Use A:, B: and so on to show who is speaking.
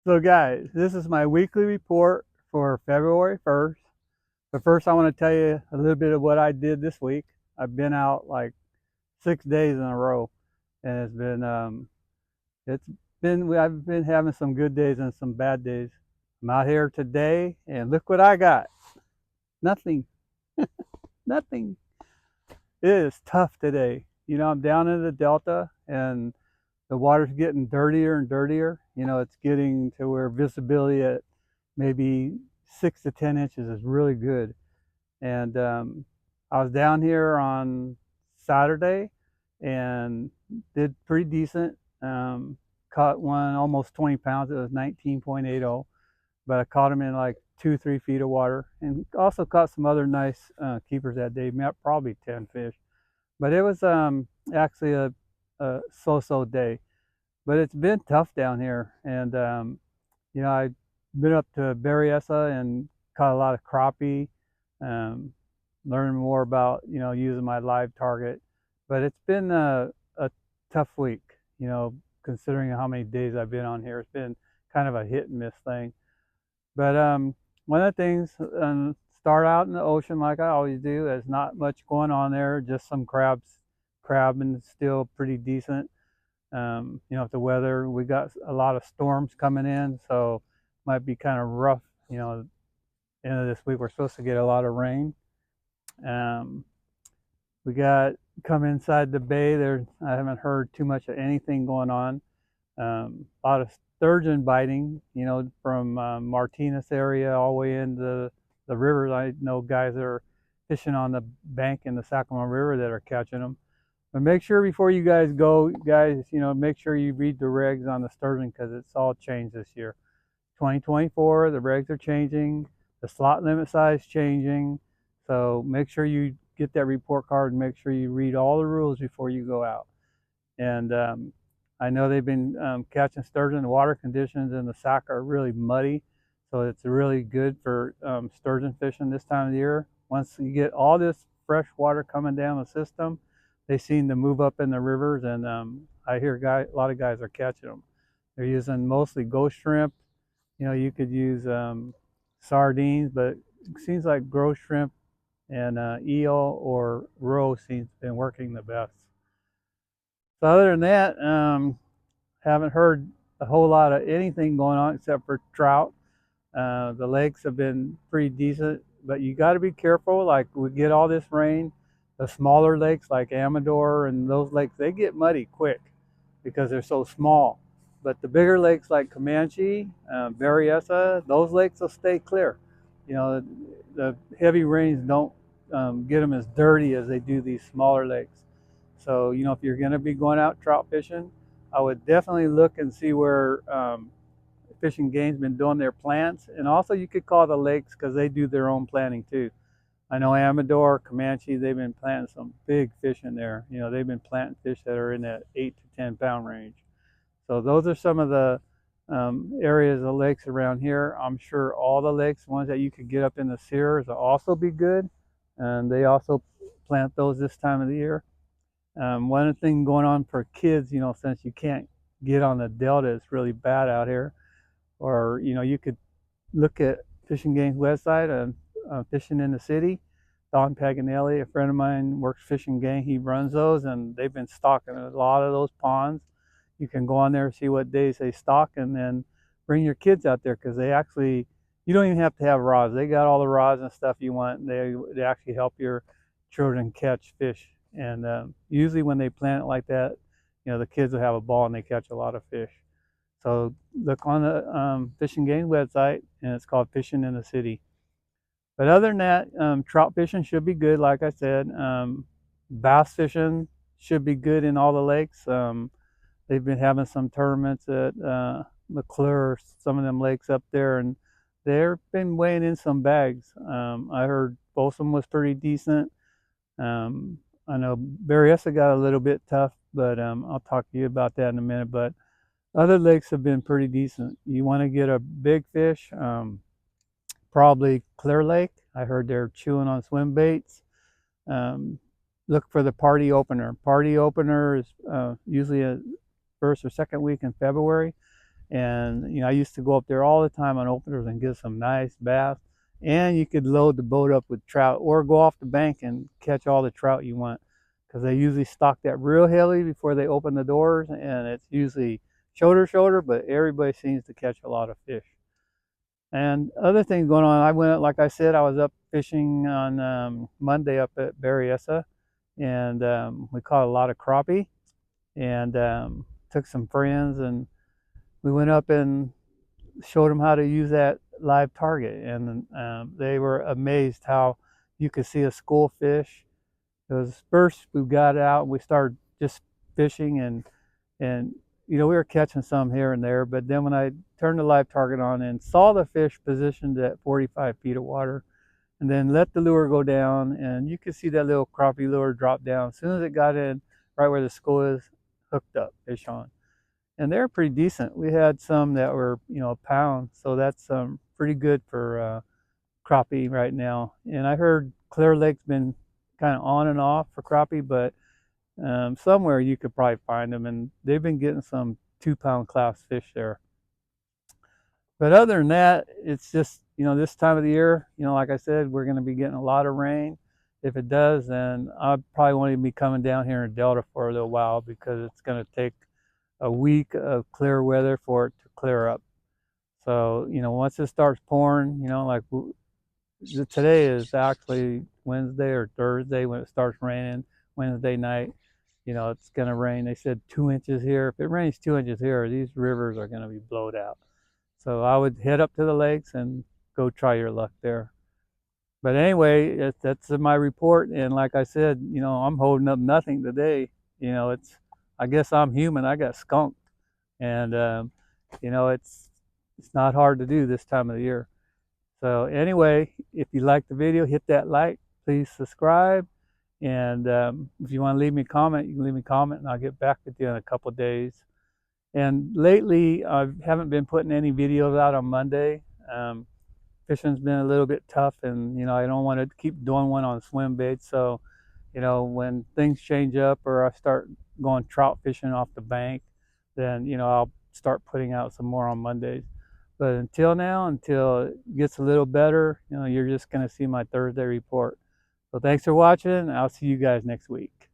A: So guys, this is my weekly report for February 1st. But first I want to tell you a little bit of what I did this week. I've been out like 6 days in a row, and it's been I've been having some good days and some bad days. I'm out here today and look what I got. Nothing. Nothing. It is tough today. I'm down in the Delta and the water's getting dirtier and dirtier. It's getting to where visibility at maybe 6 to 10 inches is really good. And I was down here on Saturday and did pretty decent. Caught one almost 20 pounds. It was 19.80, but I caught him in like 2, 3 feet of water, and also caught some other nice keepers that day. Probably 10 fish, but it was actually a so-so day. But it's been tough down here, and I've been up to Berryessa and caught a lot of crappie, um, learning more about using my live target. But it's been a tough week, considering how many days I've been on here. It's been kind of a hit and miss thing. But one of the things, start out in the ocean like I always do. There's not much going on there, just some crabbing still pretty decent. If the weather, we got a lot of storms coming in, so might be kind of rough. End of this week we're supposed to get a lot of rain. Um, we got come inside the bay there. I haven't heard too much of anything going on. A lot of sturgeon biting, from Martinez area all the way into the rivers. I know guys that are fishing on the bank in the Sacramento River that are catching them. But make sure before you guys go, guys, make sure you read the regs on the sturgeon because it's all changed this year. 2024, the regs are changing, the slot limit size changing. So make sure you get that report card and make sure you read all the rules before you go out. And I know they've been catching sturgeon. The water conditions in the Sac are really muddy, so it's really good for sturgeon fishing this time of the year. Once you get all this fresh water coming down the system, they seem to move up in the rivers, and I hear a lot of guys are catching them. They're using mostly ghost shrimp. You could use sardines, but it seems like ghost shrimp and eel or roe seems to be working the best. So other than that, haven't heard a whole lot of anything going on except for trout. The lakes have been pretty decent, but you got to be careful. Like we get all this rain, the smaller lakes like Amador and those lakes, they get muddy quick because they're so small. But the bigger lakes like Comanche, Berryessa, those lakes will stay clear. The heavy rains don't get them as dirty as they do these smaller lakes. So, if you're going to be going out trout fishing, I would definitely look and see where Fish and Game's been doing their plants. And also, you could call the lakes because they do their own planting too. I know Amador, Comanche, they've been planting some big fish in there. They've been planting fish that are in that 8 to 10 pound range. So those are some of the areas of lakes around here. I'm sure all the lakes, ones that you could get up in the Sierras, will also be good. And they also plant those this time of the year. One thing going on for kids, since you can't get on the Delta, it's really bad out here. Or, you could look at Fish and Game's website and Fishing in the City. Don Paganelli, a friend of mine, works Fish and Game. He runs those, and they've been stocking a lot of those ponds. You can go on there, see what days they stock, and then bring your kids out there because you don't even have to have rods. They got all the rods and stuff you want. They actually help your children catch fish. And usually when they plant it like that, the kids will have a ball and they catch a lot of fish. So look on the Fish and Game website, and it's called Fishing in the City. But other than that, trout fishing should be good, like I said. Bass fishing should be good in all the lakes. They've been having some tournaments at McClure, some of them lakes up there, and they've been weighing in some bags. I heard Folsom was pretty decent. I know Berryessa got a little bit tough, but I'll talk to you about that in a minute. But other lakes have been pretty decent. You want to get a big fish, probably Clear Lake. I heard they're chewing on swim baits. Um, Look for the party opener. Party opener is usually a first or second week in February. And I used to go up there all the time on openers and get some nice bass. And you could load the boat up with trout or go off the bank and catch all the trout you want, because they usually stock that real heavily before they open the doors, and it's usually shoulder, but everybody seems to catch a lot of fish. And other things going on, I went, like I said, I was up fishing on Monday up at Berryessa, and we caught a lot of crappie, and took some friends, and we went up and showed them how to use that live target, and they were amazed how you could see a school fish. It was first we got out and we started just fishing, and we were catching some here and there, but then when I turned the live target on and saw the fish positioned at 45 feet of water, and then let the lure go down, and you could see that little crappie lure drop down. As soon as it got in right where the school is, hooked up, fish on. And they're pretty decent. We had some that were, a pound, so that's pretty good for crappie right now. And I heard Clear Lake's been kind of on and off for crappie, but somewhere you could probably find them, and they've been getting some 2-pound class fish there. But other than that, it's just, this time of the year, like I said, we're going to be getting a lot of rain. If it does, then I probably won't even be coming down here in Delta for a little while, because it's going to take a week of clear weather for it to clear up. So, once it starts pouring, like today is actually Wednesday or Thursday when it starts raining, Wednesday night, it's going to rain. They said 2 inches here. If it rains 2 inches here, these rivers are going to be blowed out. So I would head up to the lakes and go try your luck there. But anyway, that's my report. And like I said, I'm holding up nothing today. I guess I'm human. I got skunked, and it's not hard to do this time of the year. So anyway, if you like the video, hit that like. Please subscribe. And if you want to leave me a comment, you can leave me a comment, and I'll get back with you in a couple of days. And lately, I haven't been putting any videos out on Monday. Fishing's been a little bit tough, and I don't want to keep doing one on swim bait. So, when things change up or I start going trout fishing off the bank, then I'll start putting out some more on Mondays. But until now, until it gets a little better, you're just going to see my Thursday report. So thanks for watching. I'll see you guys next week.